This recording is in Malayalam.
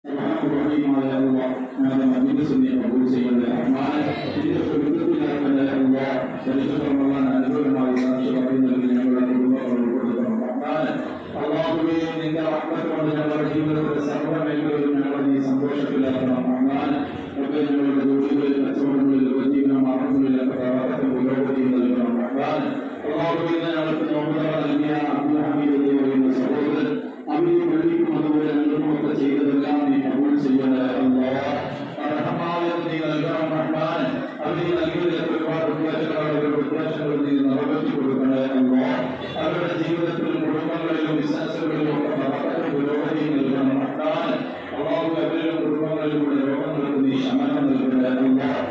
റഹീമായ അല്ലാഹ് ഞങ്ങളുടെ മജ്‌ലിസ് നീ കബൂൽ ചെയ്യണേ റഹ്മാനേ. നിന്റെ പൊരുത്തത്തിലാക്കണേ അല്ലാഹ്. പരിശുദ്ധ റമളാൻ അനുകൂലമായി സാക്ഷി പറയുന്നതിൽ ഞങ്ങളുടെ കുടുംബങ്ങൾ ഉൾപ്പെടുത്തണം റഹ്മാനേ. അല്ലാഹുവേ, നിന്റെ റഹ്മത്ത് കൊണ്ട് ഞങ്ങളുടെ ജീവിതത്തിലെ സർവ്വ മേഖലകളിലും ഞങ്ങളെ നീ സന്തോഷത്തിലാക്കണം റഹ്മാനേ. ഒക്കെ ഞങ്ങളുടെ ജോലികളിൽ, കച്ചവടങ്ങളിൽ, ഉപജീവന മാർഗങ്ങളിലൊക്കെ ബറക്കത്തും പുരോഗതിയും നൽകണം റഹ്മാനേ. അല്ലാഹുവേ, ഞങ്ങൾക്ക് നോമ്പ് നൽകിയ അബ്ദുൽ ഹമീദ് എന്ന് പറയുന്ന സഹോദരൻ അവരും പള്ളിക്കും അതുപോലെ ഞങ്ങൾക്കുമൊക്കെ ചെയ്തതെല്ലാം നീ കബൂൽ ചെയ്യണേ അല്ലാഹ്. അർഹമായത് നീ നൽകണം റഹ്മാനേ. അവർ ഈ നൽകിയതിലൊക്കെ ഒരുപാട് ഉദ്ദേശങ്ങൾ നീ നിറവേറ്റി കൊടുക്കണേ അല്ലാഹ്. അവരുടെ ജീവിതത്തിലും കുടുംബങ്ങളിലും ബിസിനസ്സുകളിലും ഒക്കെ ബറക്കത്തും പുരോഗതിയും നൽകണം റഹ്മാനേ. അല്ലാഹു അവരുടെ കുടുംബങ്ങളിലൂടെ രോഗങ്ങൾക്ക് നീ ശമനം നൽകണേ അല്ലാഹ്.